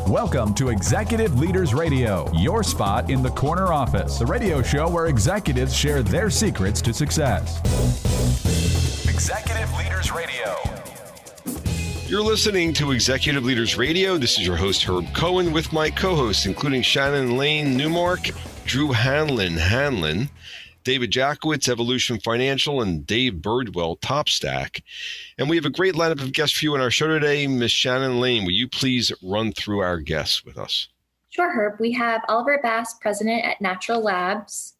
Welcome to Executive Leaders Radio, your spot in the corner office, the radio show where executives share their secrets to success. Executive Leaders Radio. You're listening to Executive Leaders Radio. This is your host, Herb Cohen, with my co-hosts, including Shannon Lane Newmark, Drew Hanlon, David Jackowitz, Evolution Financial, and Dave Birdwell, Top Stack. And we have a great lineup of guests for you on our show today. Miss Shannon Lane, will you please run through our guests with us? Sure, Herb. We have Oliver Bass, President at Natural Labs,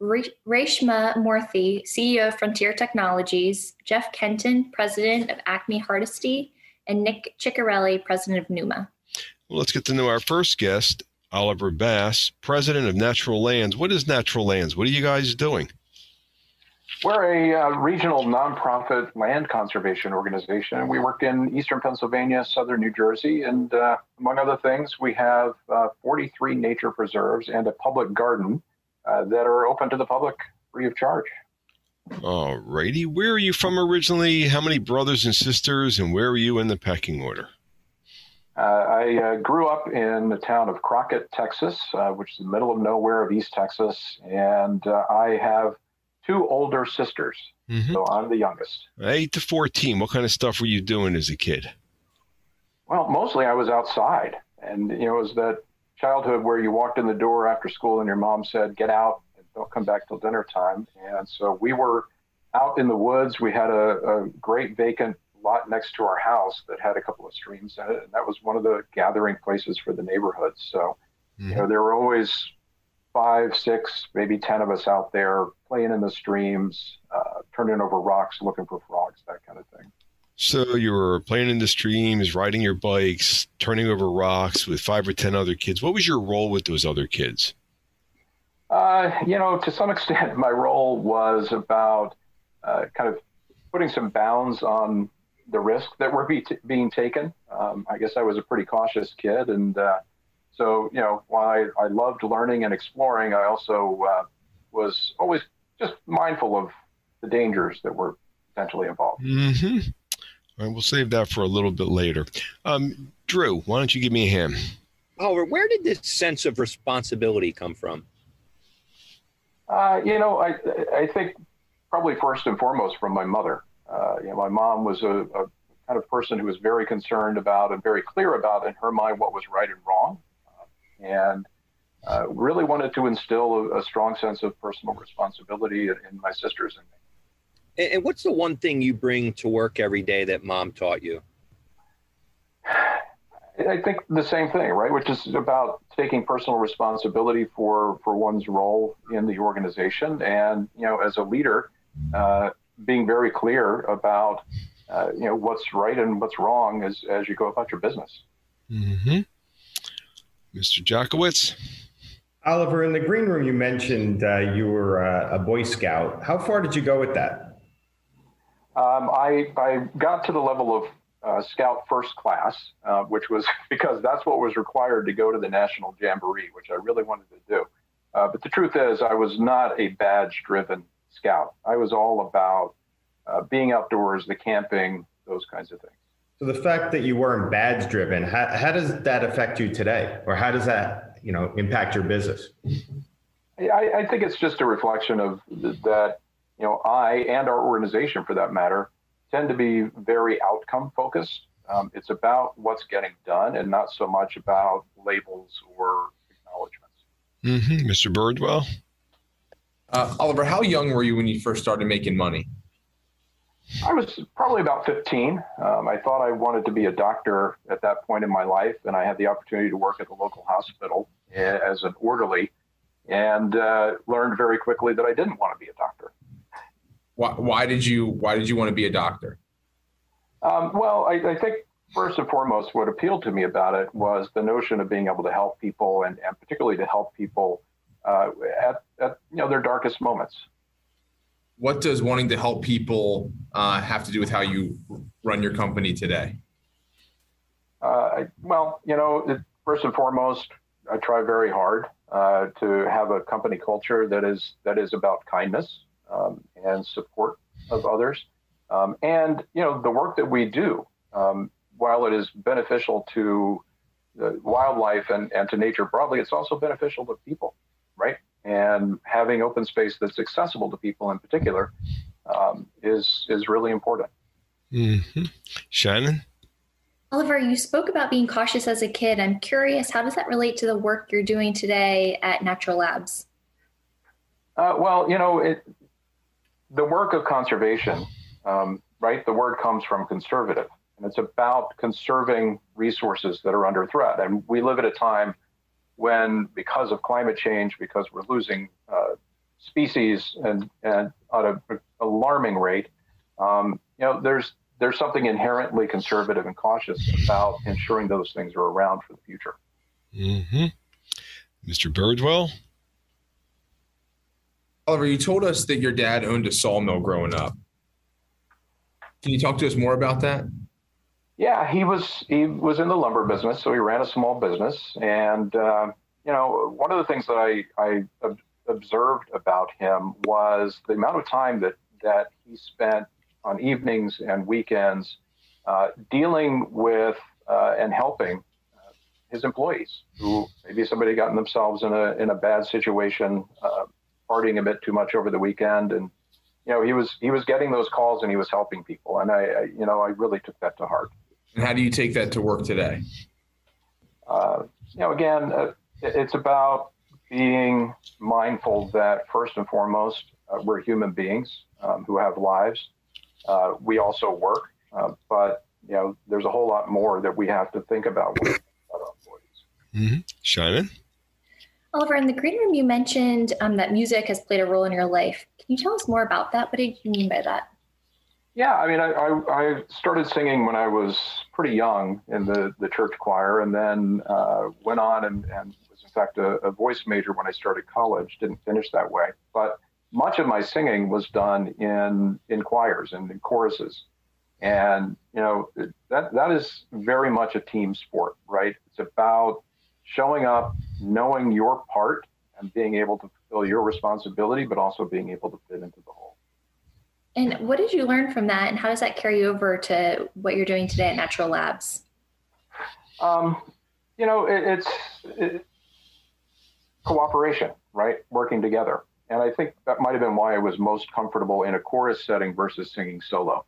Reshma Moorthy, CEO of Frontier Technologies, Jeff Kenton, President of Acme Hardesty, and Nick Ciccarelli, President of Neuma. Well, let's get to know our first guest, Oliver Bass, President of Natural Lands. What is Natural Lands? What are you guys doing? We're a regional nonprofit land conservation organization. We work in eastern Pennsylvania, southern New Jersey, and among other things, we have 43 nature preserves and a public garden that are open to the public free of charge. All righty. Where are you from originally? How many brothers and sisters, and where are you in the pecking order? I grew up in the town of Crockett, Texas, which is the middle of nowhere of East Texas, and I have two older sisters, so I'm the youngest. 8 to 14, what kind of stuff were you doing as a kid? Well, mostly I was outside, and it was that childhood where you walked in the door after school and your mom said, get out and don't come back till dinner time, and so we were out in the woods. We had a great vacant lot next to our house that had a couple of streams in it, and that was one of the gathering places for the neighborhood. So, there were always 5, 6, maybe 10 of us out there playing in the streams, turning over rocks, looking for frogs, that kind of thing. So you were playing in the streams, riding your bikes, turning over rocks with 5 or 10 other kids. What was your role with those other kids? To some extent, my role was about kind of putting some bounds on the risk that were being taken. I guess I was a pretty cautious kid. And so, while I loved learning and exploring, I also was always just mindful of the dangers that were potentially involved. All right, we'll save that for a little bit later. Drew, why don't you give me a hand? Oliver, where did this sense of responsibility come from? I think probably first and foremost from my mother. My mom was a kind of person who was very concerned about and very clear about in her mind what was right and wrong, and really wanted to instill a strong sense of personal responsibility in my sisters and me. And what's the one thing you bring to work every day that mom taught you? I think the same thing, right? Which is about taking personal responsibility for one's role in the organization. And, as a leader, being very clear about, what's right and what's wrong as you go about your business. Mr. Jackowitz? Oliver, in the green room, you mentioned you were a Boy Scout. How far did you go with that? I got to the level of Scout First Class, which was because that's what was required to go to the National Jamboree, which I really wanted to do. But the truth is, I was not a badge-driven Scout. I was all about being outdoors, the camping, those kinds of things. So the fact that you weren't badge-driven, how does that affect you today? Or how does that, impact your business? I think it's just a reflection of that, I and our organization, for that matter, tend to be very outcome focused. It's about what's getting done and not so much about labels or acknowledgments. Mr. Birdwell? Oliver, how young were you when you first started making money? I was probably about 15. I thought I wanted to be a doctor at that point in my life, and I had the opportunity to work at the local hospital as an orderly, and learned very quickly that I didn't want to be a doctor. Why did you want to be a doctor? Well, I think first and foremost, what appealed to me about it was the notion of being able to help people, and particularly to help people at their darkest moments. What does wanting to help people have to do with how you run your company today? First and foremost, I try very hard to have a company culture that is about kindness and support of others. And the work that we do, while it is beneficial to wildlife and to nature broadly, it's also beneficial to people, right? And having open space that's accessible to people in particular is really important. Mm-hmm. Shannon? Oliver, you spoke about being cautious as a kid. I'm curious, how does that relate to the work you're doing today at Natural Labs? Well, the work of conservation, right? The word comes from conservative, and it's about conserving resources that are under threat. And we live at a time when, because of climate change, because we're losing species and at an alarming rate, there's something inherently conservative and cautious about ensuring those things are around for the future. Mm-hmm. Mr. Birdwell? Oliver, you told us that your dad owned a sawmill growing up. Can you talk to us more about that? Yeah, he was in the lumber business, so he ran a small business. And, one of the things that I observed about him was the amount of time that he spent on evenings and weekends dealing with and helping his employees who maybe somebody gotten themselves in a bad situation, partying a bit too much over the weekend. And, he was getting those calls and he was helping people. And I really took that to heart. And how do you take that to work today? It's about being mindful that first and foremost, we're human beings who have lives. We also work, but there's a whole lot more that we have to think about when we think about our employees. Mm-hmm. Shannon? Oliver, in the green room, you mentioned that music has played a role in your life. Can you tell us more about that? What did you mean by that? Yeah, I mean, I started singing when I was pretty young in the church choir, and then went on and was in fact a voice major when I started college. Didn't finish that way, but much of my singing was done in choirs and in choruses. And, that is very much a team sport, right? It's about showing up, knowing your part and being able to fulfill your responsibility, but also being able to fit into the whole. And what did you learn from that? And how does that carry over to what you're doing today at Natural Labs? It's cooperation, right? Working together. And I think that might have been why I was most comfortable in a chorus setting versus singing solo,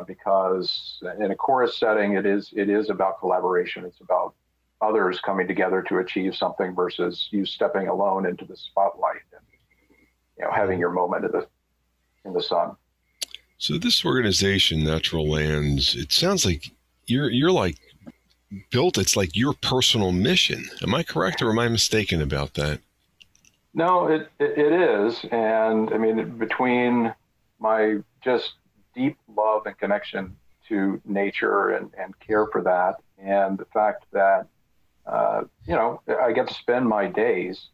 because in a chorus setting, it is about collaboration. It's about others coming together to achieve something versus you stepping alone into the spotlight and having your moment in the sun. So this organization, Natural Lands, it sounds like you're like built. It's like your personal mission. Am I correct, or am I mistaken about that? No, it is. And I mean, between my just deep love and connection to nature and care for that, and the fact that, I get to spend my days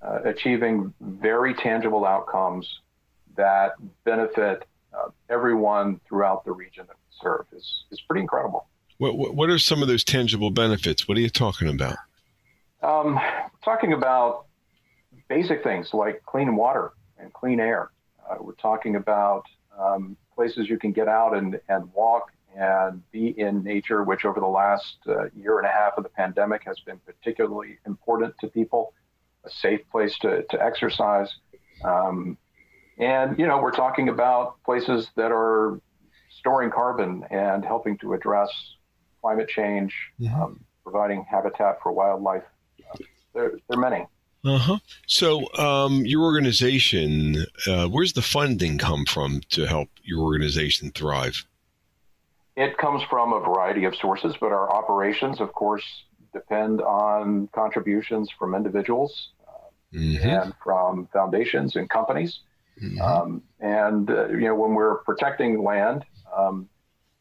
achieving very tangible outcomes that benefit everyone throughout the region that we serve is pretty incredible. What are some of those tangible benefits? What are you talking about? Talking about basic things like clean water and clean air. We're talking about places you can get out and walk and be in nature, which over the last year and a half of the pandemic has been particularly important to people, a safe place to exercise. And, we're talking about places that are storing carbon and helping to address climate change, providing habitat for wildlife. There are many. Uh-huh. So your organization, where's the funding come from to help your organization thrive? It comes from a variety of sources, but our operations, of course, depend on contributions from individuals and from foundations and companies. When we're protecting land,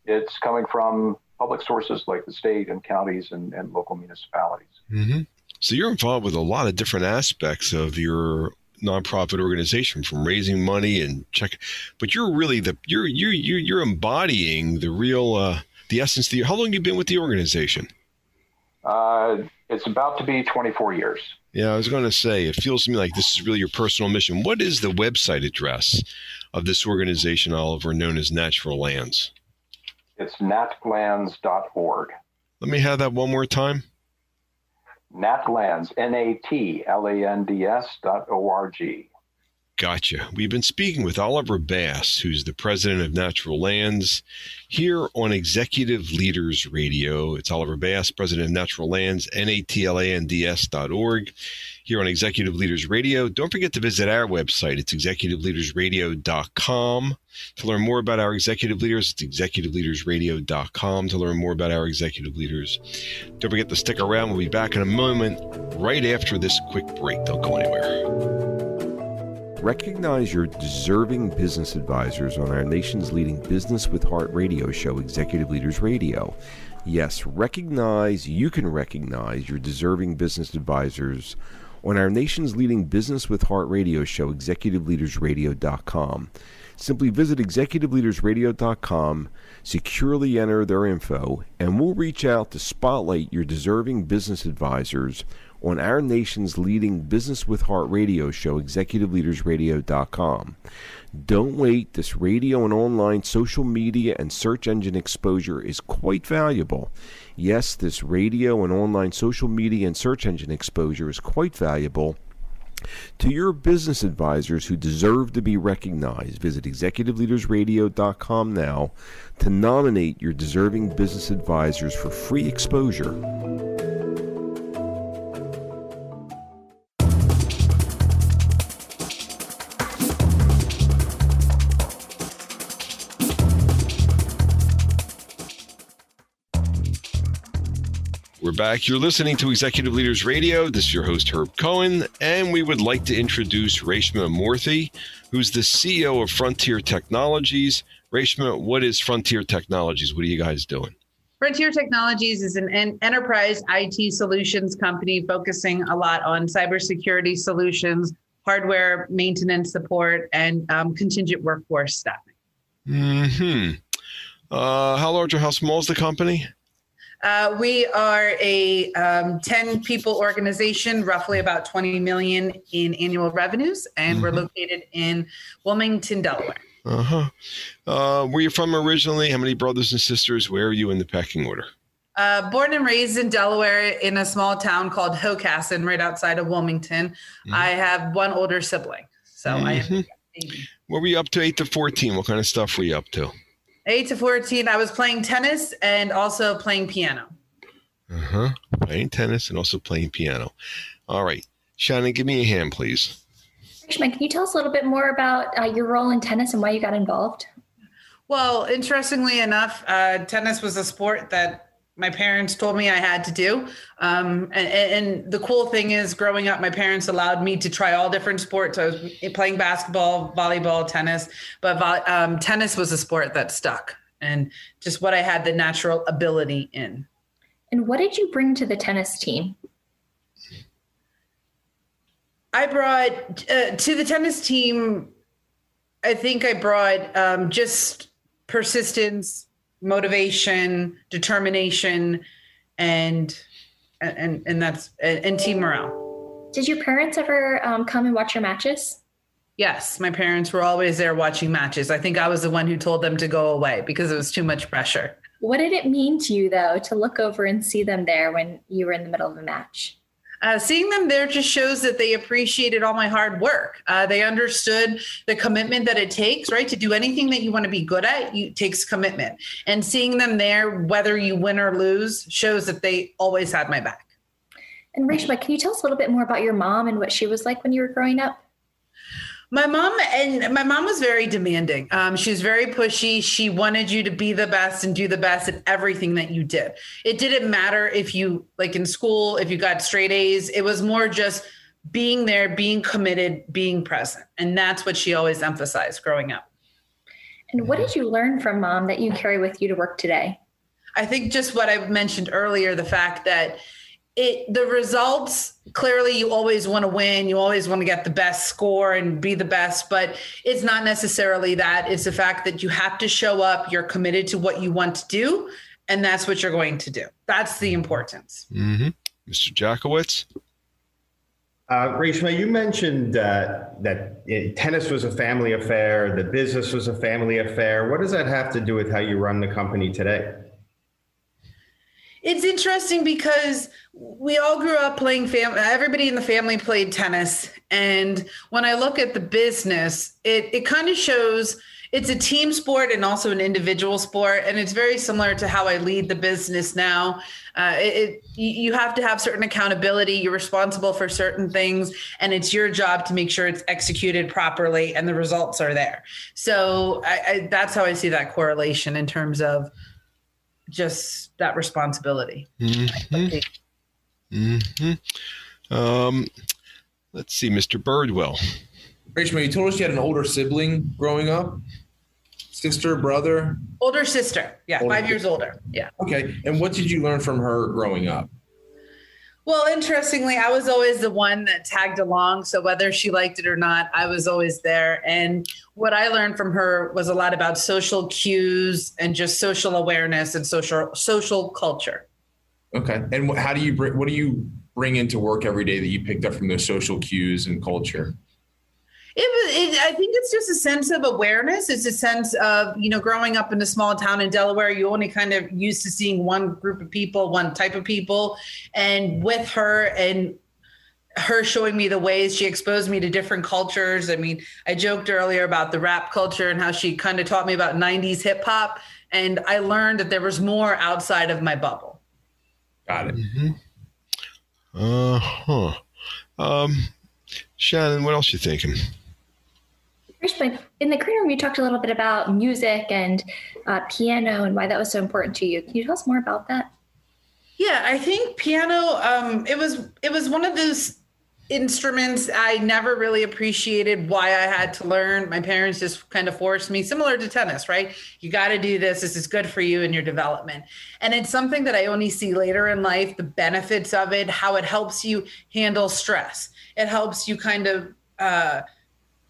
it's coming from public sources like the state and counties and local municipalities. Mm-hmm. So you're involved with a lot of different aspects of your nonprofit organization, from raising money and but you're really you're embodying the real the essence. How long have you been with the organization? It's about to be 24 years. Yeah, I was going to say, it feels to me like this is really your personal mission. What is the website address of this organization, Oliver, known as Natural Lands? It's natlands.org. Let me have that one more time. Natlands, NATLANDS.org. Gotcha. We've been speaking with Oliver Bass, who's the president of Natural Lands, here on Executive Leaders Radio. It's Oliver Bass, president of Natural Lands, NATLANDS.org, here on Executive Leaders Radio. Don't forget to visit our website. It's executiveleadersradio.com. To learn more about our executive leaders, it's executiveleadersradio.com to learn more about our executive leaders. Don't forget to stick around. We'll be back in a moment right after this quick break. Don't go anywhere. Recognize your deserving business advisors on our nation's leading Business with Heart radio show, Executive Leaders Radio. Yes, you can recognize your deserving business advisors on our nation's leading Business with Heart radio show, executiveleadersradio.com. Simply visit executiveleadersradio.com, securely enter their info, and we'll reach out to spotlight your deserving business advisors on our nation's leading Business with Heart radio show, executiveleadersradio.com. Don't wait. This radio and online social media and search engine exposure is quite valuable. Yes, this radio and online social media and search engine exposure is quite valuable to your business advisors who deserve to be recognized. Visit executiveleadersradio.com now to nominate your deserving business advisors for free exposure. We're back. You're listening to Executive Leaders Radio. This is your host, Herb Cohen, and we would like to introduce Reshma Moorthy, who's the CEO of Frontier Technologies. Reshma, what is Frontier Technologies? What are you guys doing? Frontier Technologies is an enterprise IT solutions company focusing a lot on cybersecurity solutions, hardware maintenance support, and contingent workforce staffing. How large or how small is the company? We are a 10-people organization, roughly about 20 million in annual revenues, and we're located in Wilmington, Delaware. Where you from originally? How many brothers and sisters? Where are you in the pecking order? Born and raised in Delaware in a small town called Hocassin, right outside of Wilmington. I have one older sibling, so I am. What were you up to 8 to 14? What kind of stuff were you up to? 8 to 14, I was playing tennis and also playing piano. Playing tennis and also playing piano. All right. Shannon, give me a hand, please. Reshma, can you tell us a little bit more about your role in tennis and why you got involved? Well, interestingly enough, tennis was a sport that my parents told me I had to do. And the cool thing is, growing up, my parents allowed me to try all different sports. I was playing basketball, volleyball, tennis, but tennis was a sport that stuck and just what I had the natural ability in. And what did you bring to the tennis team? I brought to the tennis team, I think I brought just persistence, motivation, determination, and that's and team morale. Did your parents ever come and watch your matches? Yes, my parents were always there watching matches. I think I was the one who told them to go away because it was too much pressure. What did it mean to you, though, to look over and see them there when you were in the middle of a match? Seeing them there just shows that they appreciated all my hard work. They understood the commitment that it takes, right? To do anything that you want to be good at, it takes commitment. And seeing them there, whether you win or lose, shows that they always had my back. And Reshma, can you tell us a little bit more about your mom and what she was like when you were growing up? My mom was very demanding. She was very pushy. She wanted you to be the best and do the best at everything that you did. It didn't matter if you, like in school, if you got straight A's. It was more just being there, being committed, being present. And that's what she always emphasized growing up. And what did you learn from mom that you carry with you to work today? I think just what I mentioned earlier, the fact that the results, clearly you always want to win. You always want to get the best score and be the best, but it's not necessarily that. It's the fact that you have to show up. You're committed to what you want to do, and that's what you're going to do. That's the importance. Mr. Jackowitz? Reshma, you mentioned that tennis was a family affair, the business was a family affair. What does that have to do with how you run the company today? It's interesting because we all grew up playing everybody in the family played tennis. And when I look at the business, it kind of shows it's a team sport and also an individual sport. And it's very similar to how I lead the business now. You have to have certain accountability. You're responsible for certain things, and it's your job to make sure it's executed properly and the results are there. So that's how I see that correlation in terms of just that responsibility. Mm-hmm. Mm-hmm. Let's see, Mr. Birdwell. Reshma, you told us you had an older sibling growing up? Sister, brother? Older sister. Yeah, 5 years older. Yeah. Okay. And what did you learn from her growing up? Well, interestingly, I was always the one that tagged along. So whether she liked it or not, I was always there. And what I learned from her was a lot about social cues and just social awareness and social culture. Okay. And what do you bring into work every day that you picked up from those social cues and culture? I think it's just a sense of awareness. It's a sense of, growing up in a small town in Delaware, you only kind of used to seeing one group of people, one type of people. And with her and her showing me the ways she exposed me to different cultures. I mean, I joked earlier about the rap culture and how she kind of taught me about 90s hip hop. And I learned that there was more outside of my bubble. Got it. Mm-hmm. Shannon, what else you thinking? Reshma, in the green room, you talked a little bit about music and piano and why that was so important to you. Can you tell us more about that? Yeah, I think piano, it was one of those instruments I never really appreciated why I had to learn. My parents just kind of forced me, similar to tennis, right? You got to do this. This is good for you and your development. And it's something that I only see later in life, the benefits of it, how it helps you handle stress. It helps you kind of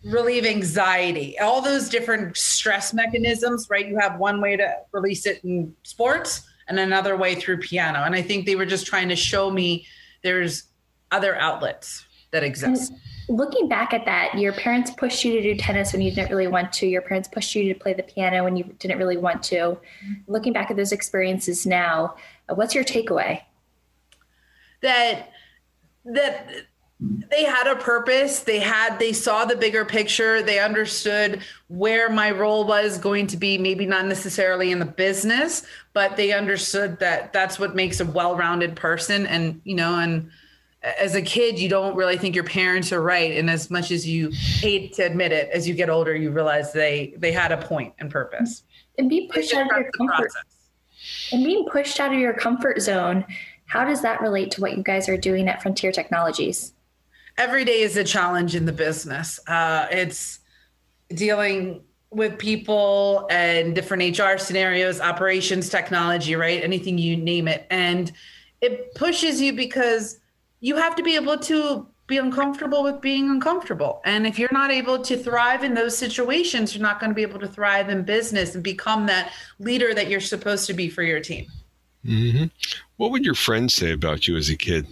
relieve anxiety, all those different stress mechanisms, right? You have one way to release it in sports and another way through piano. And I think they were just trying to show me there's other outlets that exist. And looking back at that, your parents pushed you to do tennis when you didn't really want to. Your parents pushed you to play the piano when you didn't really want to. Looking back at those experiences now, what's your takeaway? That they had a purpose. They saw the bigger picture. They understood where my role was going to be, maybe not necessarily in the business, but they understood that that's what makes a well-rounded person. And, and as a kid, you don't really think your parents are right. And as much as you hate to admit it, as you get older, you realize they had a point and purpose. And being pushed out of your comfort. And being pushed out of your comfort zone, how does that relate to what you guys are doing at Frontier Technologies? Every day is a challenge in the business. It's dealing with people and different HR scenarios, operations, technology, right? Anything you name it. And it pushes you because you have to be able to be uncomfortable with being uncomfortable. And if you're not able to thrive in those situations, you're not going to be able to thrive in business and become that leader that you're supposed to be for your team. Mm-hmm. What would your friends say about you as a kid?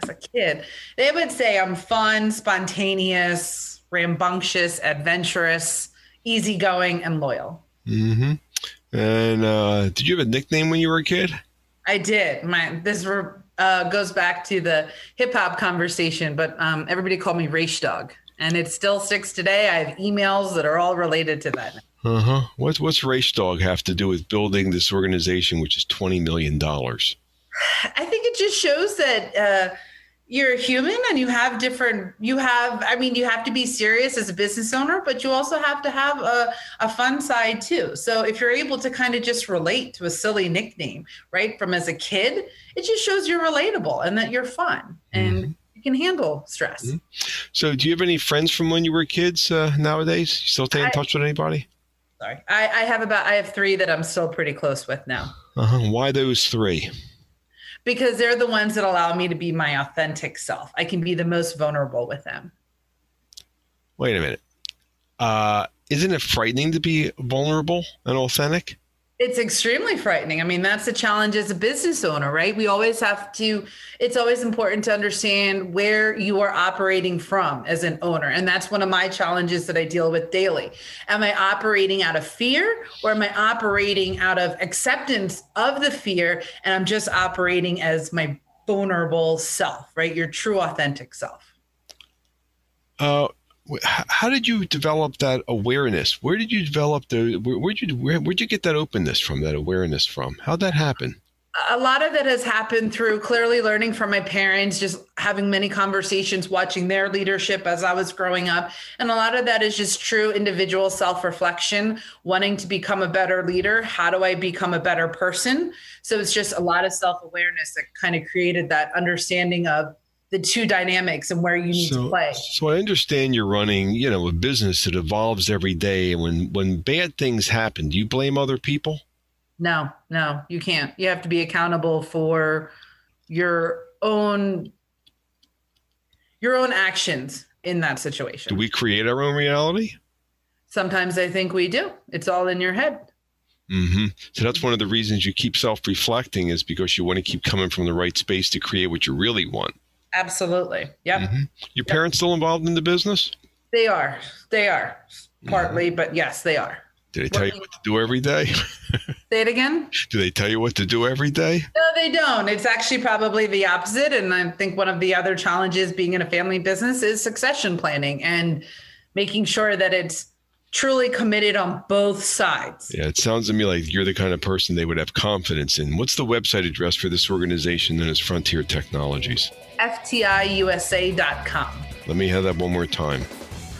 As a kid, they would say I'm fun, spontaneous, rambunctious, adventurous, easygoing, and loyal. Mm-hmm. And did you have a nickname when you were a kid? I did. This goes back to the hip hop conversation, but everybody called me Race Dog, and it still sticks today. I have emails that are all related to that. Uh-huh. What's Race Dog have to do with building this organization, which is $20 million? I think it just shows that you're human and you have you have to be serious as a business owner, but you also have to have a fun side too. So if you're able to kind of just relate to a silly nickname, right, from as a kid, it just shows you're relatable and that you're fun and you can handle stress. Mm-hmm. So do you have any friends from when you were kids nowadays? You still stay in touch with anybody? Sorry. I have 3 that I'm still pretty close with now. Uh-huh. Why those 3? Because they're the ones that allow me to be my authentic self. I can be the most vulnerable with them. Wait a minute. Isn't it frightening to be vulnerable and authentic? It's extremely frightening. I mean, that's the challenge as a business owner, right? We always have to, it's always important to understand where you are operating from as an owner. And that's one of my challenges that I deal with daily. Am I operating out of fear, or am I operating out of acceptance of the fear? And I'm just operating as my vulnerable self, right? Your true, authentic self. How did you develop that awareness? Where did you develop where'd you get that openness from, that awareness from? How'd that happen? A lot of that has happened through clearly learning from my parents, just having many conversations, watching their leadership as I was growing up. And a lot of that is just true individual self-reflection, wanting to become a better leader. How do I become a better person? So it's just a lot of self-awareness that kind of created that understanding of the two dynamics and where you need to play. So I understand you're running, a business that evolves every day. And when bad things happen, do you blame other people? No, you can't. You have to be accountable for your own actions in that situation. Do we create our own reality? Sometimes I think we do. It's all in your head. Mm-hmm. So that's one of the reasons you keep self-reflecting, is because you want to keep coming from the right space to create what you really want. Absolutely. Yep. Mm-hmm. Your parents still involved in the business? They are partly, but yes, they are. Do they tell you what to do every day? Say it again? Do they tell you what to do every day? No, they don't. It's actually probably the opposite. And I think one of the other challenges being in a family business is succession planning and making sure that it's truly committed on both sides. Yeah, it sounds to me like you're the kind of person they would have confidence in. What's the website address for this organization known as Frontier Technologies? FTIUSA.com. Let me have that one more time.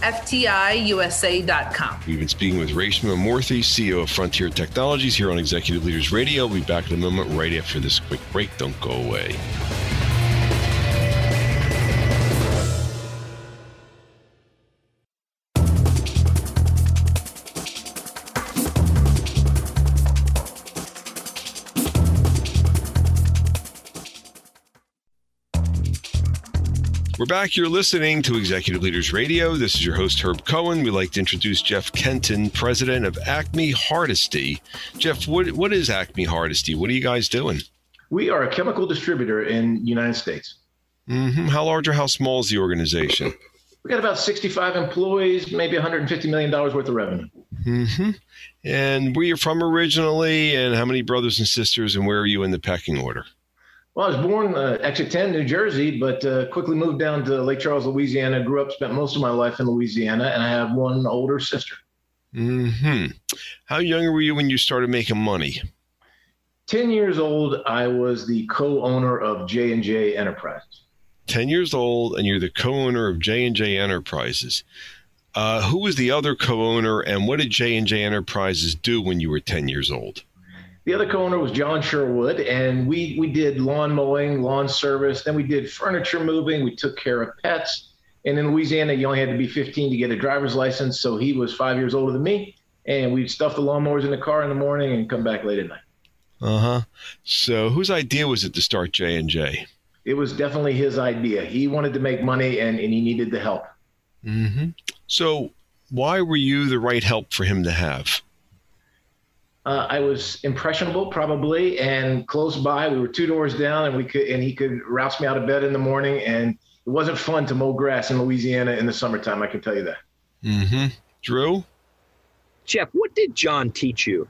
FTIUSA.com. We've been speaking with Reshma Moorthy, CEO of Frontier Technologies, here on Executive Leaders Radio. We'll be back in a moment right after this quick break. Don't go away. We're back. You're listening to Executive Leaders Radio. This is your host, Herb Cohen. We'd like to introduce Jeff Kenton, president of Acme Hardesty. Jeff, what is Acme Hardesty? What are you guys doing? We are a chemical distributor in the United States. Mm-hmm. How large or how small is the organization? We got about 65 employees, maybe $150 million worth of revenue. Mm-hmm. And where you're from originally, and how many brothers and sisters, and where are you in the pecking order? Well, I was born Exit 10, New Jersey, but quickly moved down to Lake Charles, Louisiana. Grew up, spent most of my life in Louisiana, and I have one older sister. Mm-hmm. How young were you when you started making money? 10 years old, I was the co-owner of J&J Enterprises. 10 years old, and you're the co-owner of J&J Enterprises. Who was the other co-owner, and what did J&J Enterprises do when you were 10 years old? The other co-owner was John Sherwood, and we did lawn mowing, lawn service. Then we did furniture moving. We took care of pets. And in Louisiana, you only had to be 15 to get a driver's license. So he was 5 years older than me. And we'd stuff the lawnmowers in the car in the morning and come back late at night. Uh-huh. So whose idea was it to start J&J? It was definitely his idea. He wanted to make money, and he needed the help. Mm-hmm. So why were you the right help for him to have? I was impressionable, probably, and close by. We were 2 doors down, and he could rouse me out of bed in the morning. And it wasn't fun to mow grass in Louisiana in the summertime. I can tell you that. Mm-hmm. Drew? Jeff, what did John teach you?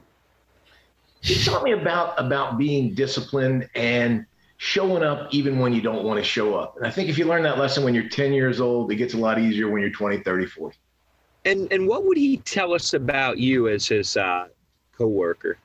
He taught me about being disciplined and showing up even when you don't want to show up. And I think if you learn that lesson when you're 10 years old, it gets a lot easier when you're 20, 30, 40. And what would he tell us about you as his co-worker?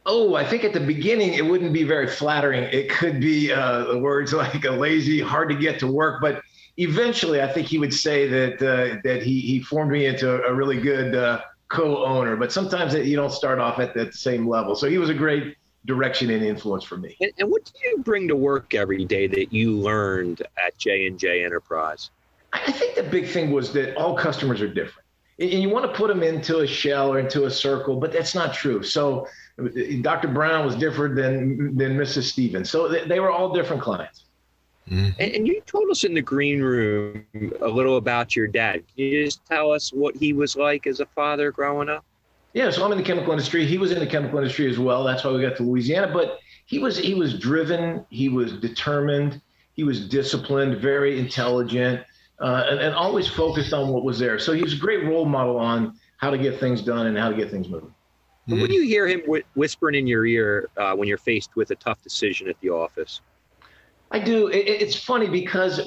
Oh, I think at the beginning, it wouldn't be very flattering. It could be words like a lazy, hard to get to work. But eventually, I think he would say that he formed me into a really good co-owner. But sometimes you don't start off at the same level. So he was a great direction and influence for me. And what do you bring to work every day that you learned at J&J Enterprise? I think the big thing was that all customers are different. And you want to put them into a shell or into a circle, but that's not true. So Dr. Brown was different than Mrs. Stevens. So they were all different clients. Mm-hmm. And you told us in the green room a little about your dad. Can you just tell us what he was like as a father growing up? Yeah, so I'm in the chemical industry. He was in the chemical industry as well. That's why we got to Louisiana. But he was driven. He was determined. He was disciplined, very intelligent, and always focused on what was there. So he was a great role model on how to get things done and how to get things moving. Mm-hmm. When you hear him whispering in your ear when you're faced with a tough decision at the office? I do. It's funny because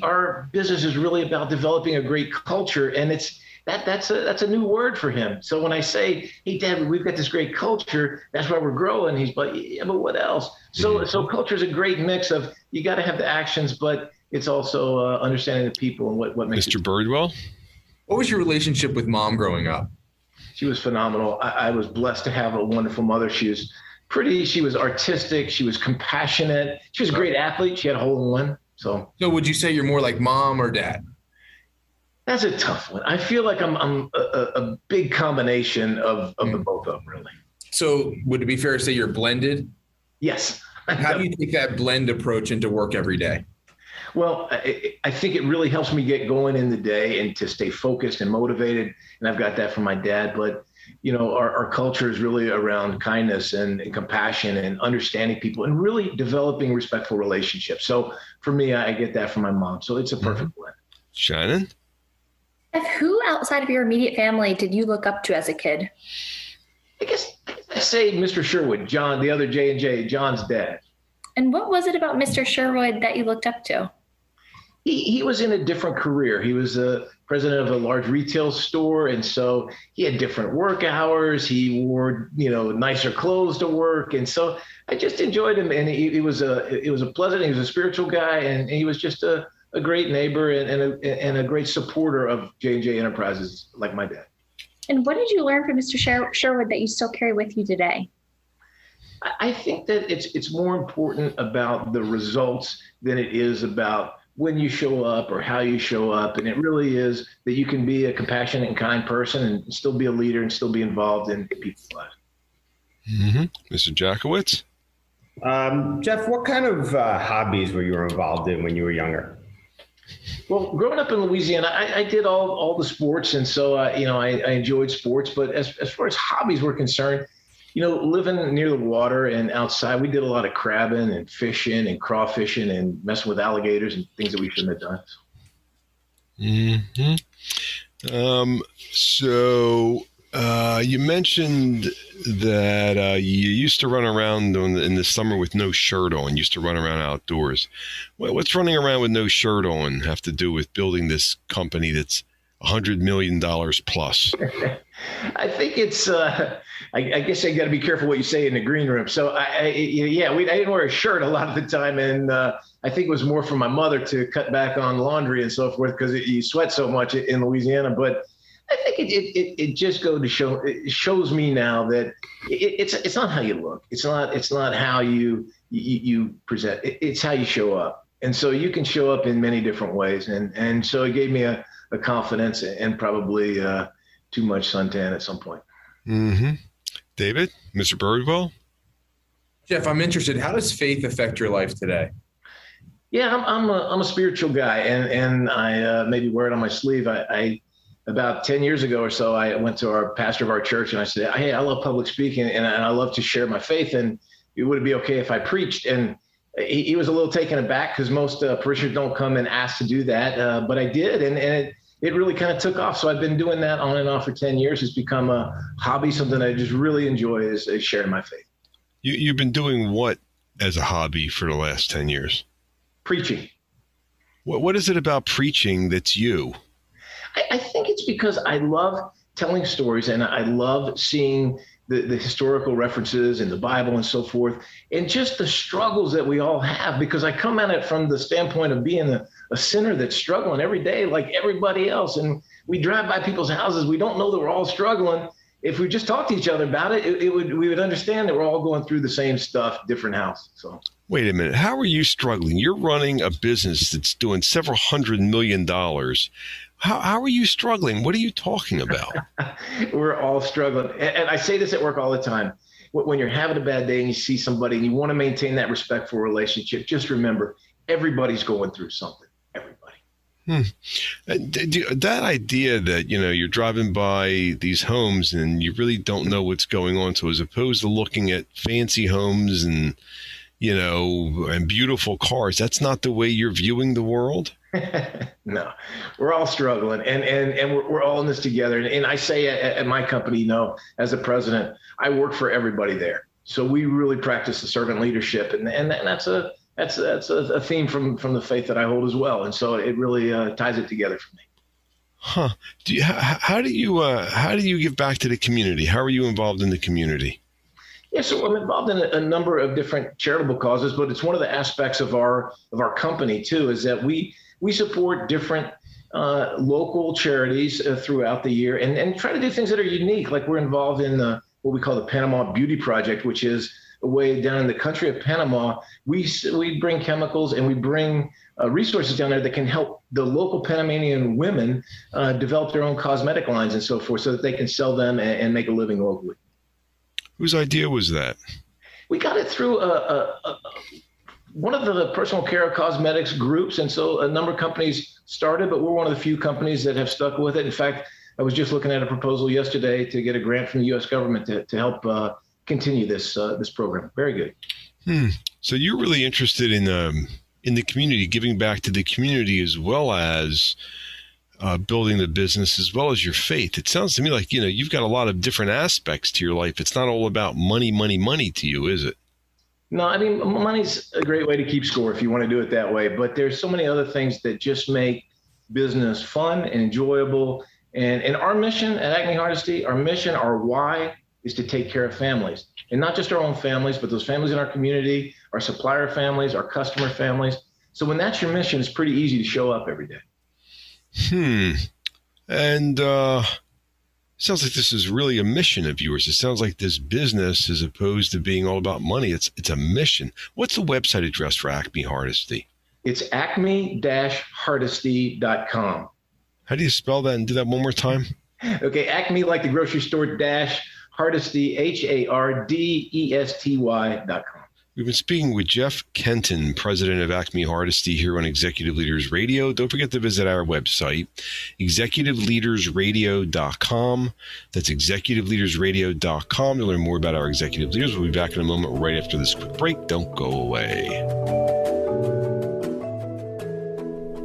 our business is really about developing a great culture, and that's a new word for him. So when I say, "Hey, Dad, we've got this great culture. That's why we're growing," he's like, "Yeah, but what else?" So culture is a great mix of you got to have the actions, but it's also understanding the people and what makes. Mr. Birdwell, what was your relationship with Mom growing up? She was phenomenal. I was blessed to have a wonderful mother. She was pretty. She was artistic. She was compassionate. She was a great athlete. She had a hole in one. So would you say you're more like Mom or Dad? That's a tough one. I feel like I'm a big combination of the both of them, really. So would it be fair to say you're blended? Yes. How do you take that blend approach into work every day? Well, I think it really helps me get going in the day and to stay focused and motivated. And I've got that from my dad. But, you know, our culture is really around kindness and compassion and understanding people and really developing respectful relationships. So for me, I get that from my mom. So it's a perfect blend. Shannon? Who outside of your immediate family did you look up to as a kid? I guess I say Mr. Sherwood, John, the other J&J, John's dad. And what was it about Mr. Sherwood that you looked up to? He was in a different career. He was a president of a large retail store, and so he had different work hours. He wore, nicer clothes to work, and so I just enjoyed him. And it was a pleasant. He was a spiritual guy, and he was just a great neighbor and a great supporter of J&J Enterprises, like my dad. And what did you learn from Mr. Sherwood that you still carry with you today? I think that it's more important about the results than it is about when you show up or how you show up. And it really is that you can be a compassionate and kind person and still be a leader and still be involved in people's lives. Mm-hmm. Mr. Jackowitz? Jeff, what kind of hobbies were you involved in when you were younger? Well, growing up in Louisiana, I did all the sports. And so, I enjoyed sports. But as far as hobbies were concerned, living near the water and outside, we did a lot of crabbing and fishing and crawfishing and messing with alligators and things that we shouldn't have done. Mm-hmm. So you mentioned that you used to run around in the summer with no shirt on. You used to run around outdoors. What's running around with no shirt on have to do with building this company that's $100 million plus? I think it's, I guess I got to be careful what you say in the green room. So I didn't wear a shirt a lot of the time. And I think it was more for my mother to cut back on laundry and so forth, because you sweat so much in Louisiana. But I think it just goes to show, it shows me now that it's not how you look. It's not how you present. It's how you show up. And so you can show up in many different ways. And so it gave me a confidence and probably too much suntan at some point. Mm-hmm. David, Mr. Birdwell? Jeff, I'm interested. How does faith affect your life today? Yeah, I'm a spiritual guy, and I maybe wear it on my sleeve. I about 10 years ago or so, I went to our pastor of our church and I said, "Hey, I love public speaking and I love to share my faith. And would it be okay if I preached?" And he was a little taken aback because most parishioners don't come and ask to do that. But I did, and it really kind of took off. So I've been doing that on and off for 10 years. It's become a hobby, something I just really enjoy is sharing my faith. You've been doing what as a hobby for the last 10 years? Preaching. What is it about preaching that's you? I think it's because I love telling stories and I love seeing the historical references in the Bible and so forth, and just the struggles that we all have, because I come at it from the standpoint of being a sinner that's struggling every day like everybody else. And we drive by people's houses. We don't know that we're all struggling. If we just talk to each other about it, we would understand that we're all going through the same stuff, different house. So wait a minute. How are you struggling? You're running a business that's doing several $100 million. How are you struggling? What are you talking about? We're all struggling. And I say this at work all the time. When you're having a bad day and you see somebody and you want to maintain that respectful relationship, just remember, everybody's going through something. Everybody. That idea that, you're driving by these homes and you really don't know what's going on. So as opposed to looking at fancy homes and, and beautiful cars, that's not the way you're viewing the world? No, we're all struggling and we're all in this together. And I say at my company, as the president, I work for everybody there. So we really practice the servant leadership. And that's a theme from the faith that I hold as well. And so it really ties it together for me. Huh. How do you give back to the community? How are you involved in the community? Yeah, so I'm involved in a number of different charitable causes, but it's one of the aspects of our company too, is that we support different local charities throughout the year and try to do things that are unique. Like we're involved in what we call the Panama Beauty Project, which is a way down in the country of Panama. We bring chemicals and we bring resources down there that can help the local Panamanian women develop their own cosmetic lines and so forth so that they can sell them and make a living locally. Whose idea was that? We got it through one of the personal care cosmetics groups. And so a number of companies started, but we're one of the few companies that have stuck with it. In fact, I was just looking at a proposal yesterday to get a grant from the U.S. government to help continue this program. Very good. So you're really interested in the community, giving back to the community, as well as building the business, as well as your faith. It sounds to me like, you've got a lot of different aspects to your life. It's not all about money to you, is it? No, I mean, money's a great way to keep score if you want to do it that way. But there's so many other things that just make business fun and enjoyable. And our mission at Acme Hardesty, our why is to take care of families. And not just our own families, but those families in our community, our supplier families, our customer families. So when that's your mission, it's pretty easy to show up every day. And sounds like this is really a mission of yours. It sounds like this business, as opposed to being all about money, it's a mission. What's the website address for Acme Hardesty? It's acme-hardesty.com. How do you spell that and do that one more time? Okay, Acme like the grocery store dash Hardesty, HARDESTY.com. We've been speaking with Jeff Kenton, president of Acme Hardesty, here on Executive Leaders Radio. Don't forget to visit our website, executiveleadersradio.com. That's executiveleadersradio.com to learn more about our executive leaders. We'll be back in a moment right after this quick break. Don't go away.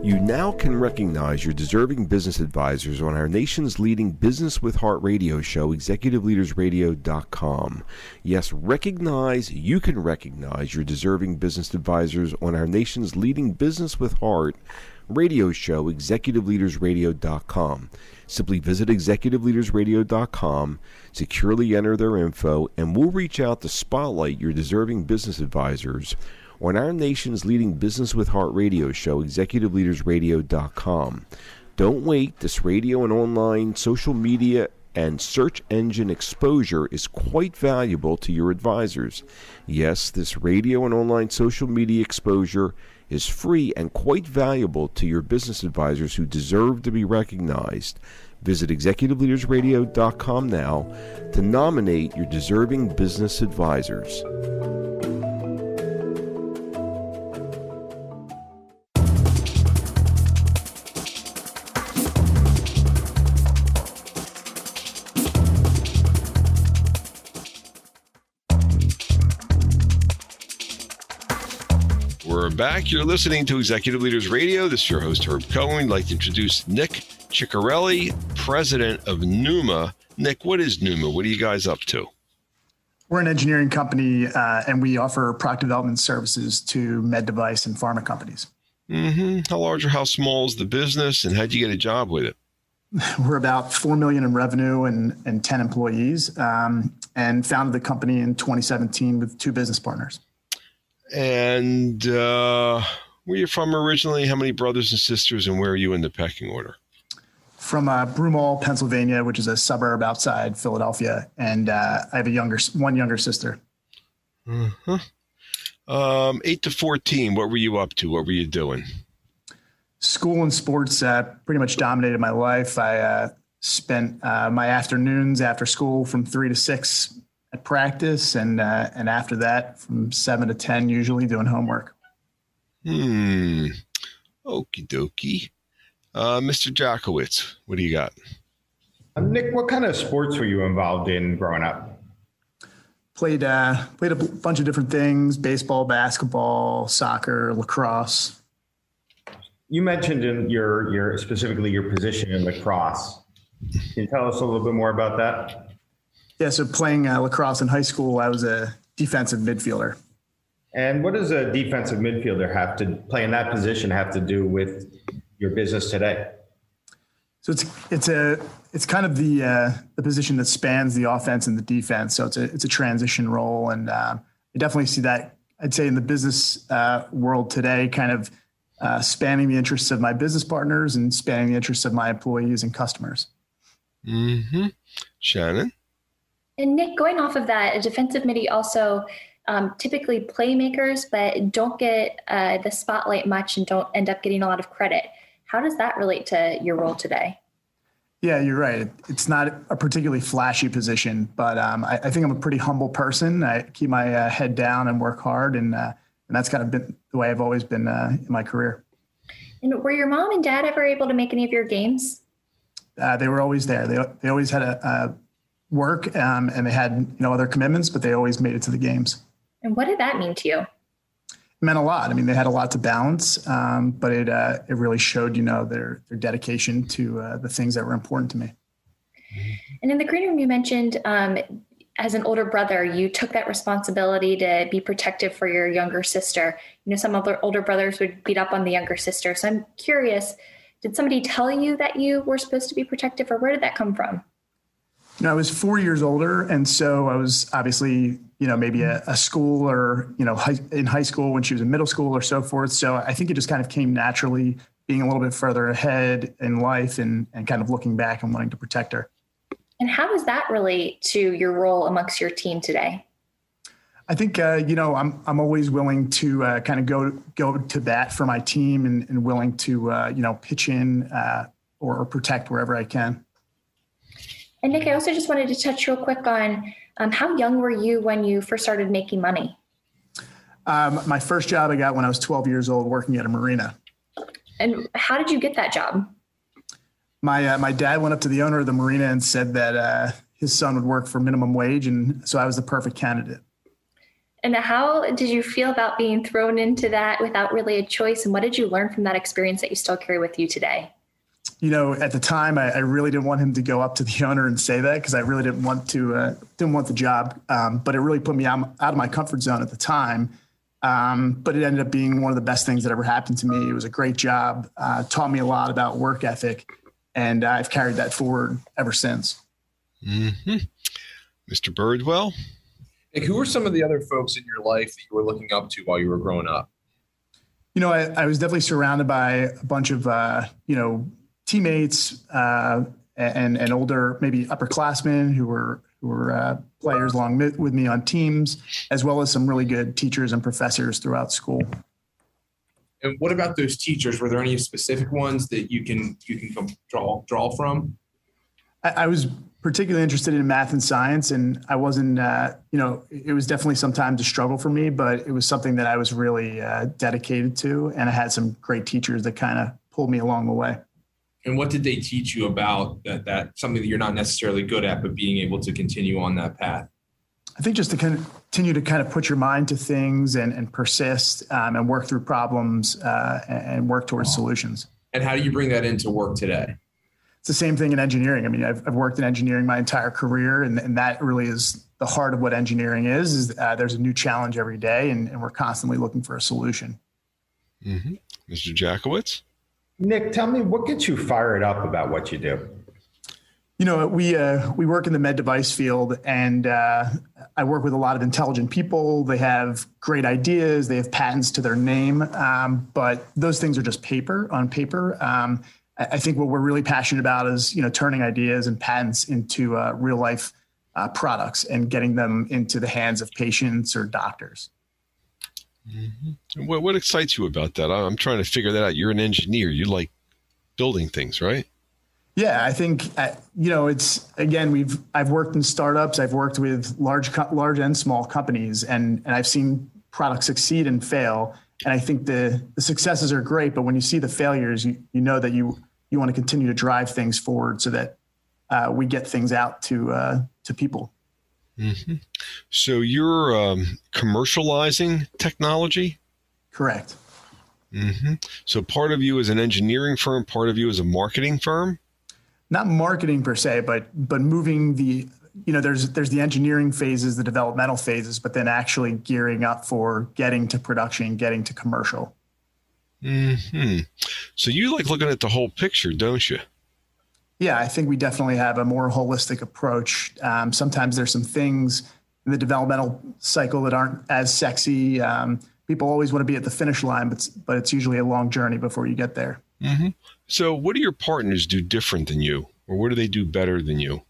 You now can recognize your deserving business advisors on our nation's leading Business with Heart radio show, executiveleadersradio.com. Yes, you can recognize your deserving business advisors on our nation's leading Business with Heart radio show, executiveleadersradio.com. Simply visit executiveleadersradio.com, securely enter their info, and we'll reach out to spotlight your deserving business advisors on our nation's leading Business with Heart radio show, executiveleadersradio.com. Don't wait. This radio and online social media and search engine exposure is quite valuable to your advisors. Yes, this radio and online social media exposure is free and quite valuable to your business advisors who deserve to be recognized. Visit executiveleadersradio.com now to nominate your deserving business advisors. We're back. You're listening to Executive Leaders Radio. This is your host, Herb Cohen. I'd like to introduce Nick Ciccarelli, president of Neuma. Nick, what is Neuma? What are you guys up to? We're an engineering company, and we offer product development services to med device and pharma companies. How large or how small is the business, and how'd you get a job with it? We're about $4 million in revenue and 10 employees, and founded the company in 2017 with 2 business partners. And where are you from originally? How many brothers and sisters, and where are you in the pecking order? From Broomall, Pennsylvania, which is a suburb outside Philadelphia, and I have one younger sister. 8 to 14. What were you up to? What were you doing? School and sports pretty much dominated my life. I spent my afternoons after school from 3 to 6 at practice, and after that from 7 to 10 usually doing homework. Okie dokie. Mr. Jackowitz, what do you got? Nick, what kind of sports were you involved in growing up? Played a bunch of different things: baseball, basketball, soccer, lacrosse. You mentioned in your specifically your position in lacrosse. Can you tell us a little bit more about that? Yeah, so playing lacrosse in high school, I was a defensive midfielder. And what does a defensive midfielder have to play in that position have to do with your business today? So it's kind of the position that spans the offense and the defense. So it's a transition role, and I definitely see that, I'd say, in the business world today, kind of spanning the interests of my business partners and spanning the interests of my employees and customers. Mm-hmm. Shannon? And Nick, going off of that, a defensive midi also typically playmakers, but don't get the spotlight much and don't end up getting a lot of credit. How does that relate to your role today? Yeah, you're right. It's not a particularly flashy position, but I think I'm a pretty humble person. I keep my head down and work hard, and that's kind of been the way I've always been in my career. And were your mom and dad ever able to make any of your games? They were always there. They always had a work, and they had other commitments, but they always made it to the games. And what did that mean to you? It meant a lot. I mean, they had a lot to balance, but it really showed, their dedication to the things that were important to me. And in the green room, you mentioned as an older brother, you took that responsibility to be protective for your younger sister. Some other older brothers would beat up on the younger sister. So I'm curious, did somebody tell you that you were supposed to be protective, or where did that come from? I was 4 years older, and so I was obviously, maybe a school or, in high school when she was in middle school or so forth. So I think it just kind of came naturally, being a little bit further ahead in life and kind of looking back and wanting to protect her. And how does that relate to your role amongst your team today? I think, I'm always willing to kind of go to bat for my team and willing to, pitch in or protect wherever I can. And Nick, I also just wanted to touch real quick on how young were you when you first started making money? My first job I got when I was 12 years old, working at a marina. And how did you get that job? My dad went up to the owner of the marina and said that his son would work for minimum wage, and so I was the perfect candidate. And how did you feel about being thrown into that without really a choice? And what did you learn from that experience that you still carry with you today? At the time, I really didn't want him to go up to the owner and say that, because I really didn't want the job. But it really put me out of my comfort zone at the time. But it ended up being one of the best things that ever happened to me. It was a great job, taught me a lot about work ethic, and I've carried that forward ever since. Mm-hmm. Mr. Birdwell? Nick, who were some of the other folks in your life that you were looking up to while you were growing up? I was definitely surrounded by a bunch of, teammates and older, maybe upperclassmen who were players along with me on teams, as well as some really good teachers and professors throughout school. And what about those teachers? Were there any specific ones that you can draw from? I was particularly interested in math and science, and I wasn't, it was definitely sometimes a struggle for me, but it was something that I was really dedicated to, and I had some great teachers that kind of pulled me along the way. And what did they teach you about that something that you're not necessarily good at, but being able to continue on that path? I think just to continue to kind of put your mind to things and persist and work through problems and work towards solutions. And how do you bring that into work today? It's the same thing in engineering. I mean, I've worked in engineering my entire career, and that really is the heart of what engineering is there's a new challenge every day, and we're constantly looking for a solution. Mm-hmm. Mr. Jackowitz? Nick, tell me, what gets you fired up about what you do? We work in the med device field, and I work with a lot of intelligent people. They have great ideas. They have patents to their name, but those things are just on paper. I think what we're really passionate about is, turning ideas and patents into real life products and getting them into the hands of patients or doctors. Mm-hmm. What excites you about that? I'm trying to figure that out. You're an engineer. You like building things, right? Yeah, I think, it's, again, I've worked in startups. I've worked with large and small companies, and I've seen products succeed and fail. And I think the successes are great, but when you see the failures, you know that you you want to continue to drive things forward so that we get things out to people. Mm-hmm. So you're commercializing technology? Correct. Mm-hmm. So part of you is an engineering firm, part of you is a marketing firm? Not marketing per se, but moving the, there's the engineering phases, the developmental phases, but then actually gearing up for getting to production, getting to commercial. Mm-hmm. So you like looking at the whole picture, don't you? Yeah, I think we definitely have a more holistic approach. Sometimes there's some things in the developmental cycle that aren't as sexy. People always want to be at the finish line, but it's usually a long journey before you get there. Mm-hmm. So what do your partners do different than you, or what do they do better than you?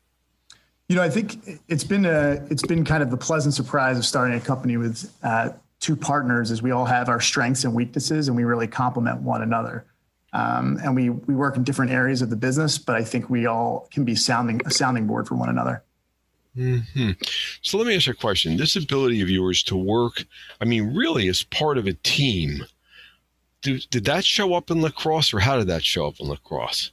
I think it's been kind of the pleasant surprise of starting a company with two partners, is we all have our strengths and weaknesses, and we really complement one another. And we work in different areas of the business, but I think we all can be a sounding board for one another. Mm-hmm. So let me ask you a question. This ability of yours to work, really as part of a team, did that show up in lacrosse, or how did that show up in lacrosse?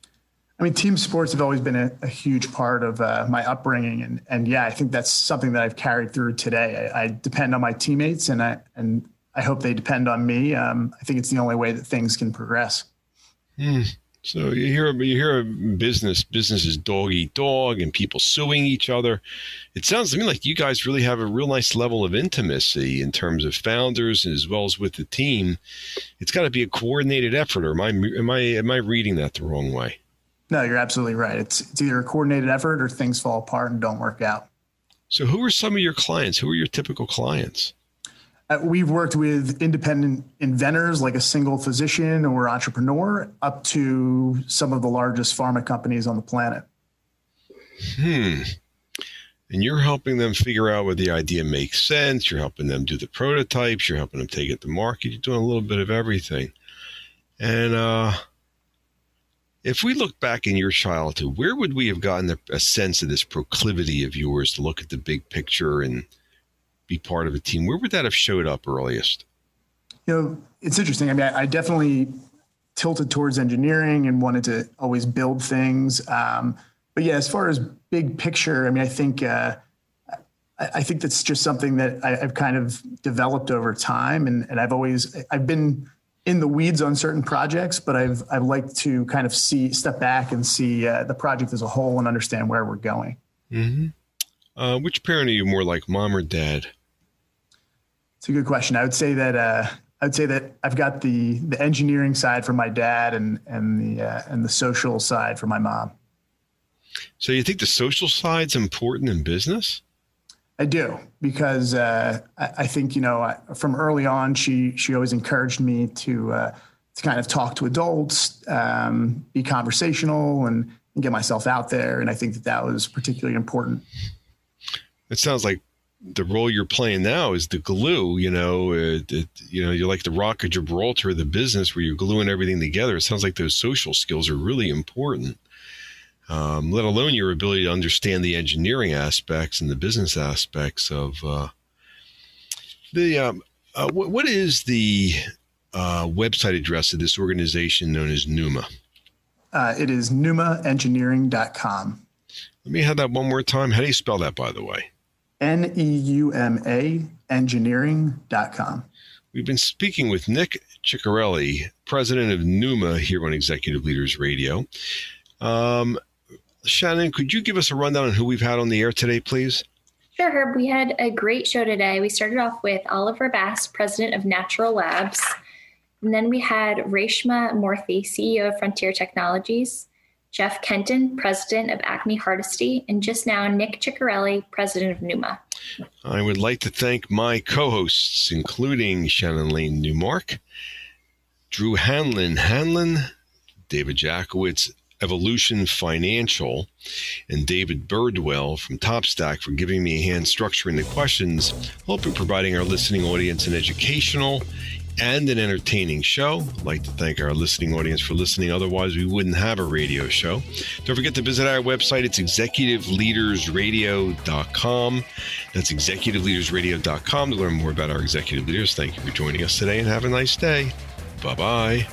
Team sports have always been a huge part of my upbringing. And yeah, I think that's something that I've carried through today. I depend on my teammates, and I hope they depend on me. I think it's the only way that things can progress. So you hear a business is dog eat dog and people suing each other. It sounds to me like you guys really have a real nice level of intimacy in terms of founders as well as with the team. It's got to be a coordinated effort, or am I reading that the wrong way? No, you're absolutely right. It's either a coordinated effort or things fall apart and don't work out. So who are some of your clients? Who are your typical clients? We've worked with independent inventors like a single physician or entrepreneur, up to some of the largest pharma companies on the planet. And you're helping them figure out whether the idea makes sense. You're helping them do the prototypes. You're helping them take it to market. You're doing a little bit of everything. And if we look back in your childhood, where would we have gotten a sense of this proclivity of yours to look at the big picture and be part of a team? Where would that have showed up earliest? It's interesting. I definitely tilted towards engineering and wanted to always build things. But yeah, as far as big picture, I think that's just something that I've kind of developed over time. And I've been in the weeds on certain projects, but I've liked to kind of step back and see the project as a whole and understand where we're going. Mm-hmm. Which parent are you more like, mom or dad? It's a good question. I would say that I've got the engineering side from my dad and the social side from my mom. So you think the social side's important in business? I do, because I think, from early on, she always encouraged me to kind of talk to adults, be conversational, and get myself out there. And I think that was particularly important. It sounds like the role you're playing now is the glue. You're like the Rock of Gibraltar of the business, where you're gluing everything together. It sounds like those social skills are really important. Let alone your ability to understand the engineering aspects and the business aspects of what is the website address of this organization known as Neuma? It is neumaengineering.com. Let me have that one more time. How do you spell that, by the way? Neuma engineering.com. We've been speaking with Nick Ciccarelli, president of Neuma, here on Executive Leaders Radio. Shannon, could you give us a rundown on who we've had on the air today, please? Sure, Herb. We had a great show today. We started off with Oliver Bass, president of Natural Labs. And then we had Reshma Moorthy, CEO of Frontier Technologies, Jeff Kenton, president of Acme Hardesty, and just now Nick Ciccarelli, president of Neuma. I would like to thank my co-hosts, including Shannon Lane Newmark, Drew Hanlon, David Jackowitz, Evolution Financial, and David Birdwell from TopStack for giving me a hand structuring the questions, hoping providing our listening audience an educational and an entertaining show. I'd like to thank our listening audience for listening. Otherwise, we wouldn't have a radio show. Don't forget to visit our website. It's executiveleadersradio.com. That's executiveleadersradio.com to learn more about our executive leaders. Thank you for joining us today, and have a nice day. Bye-bye.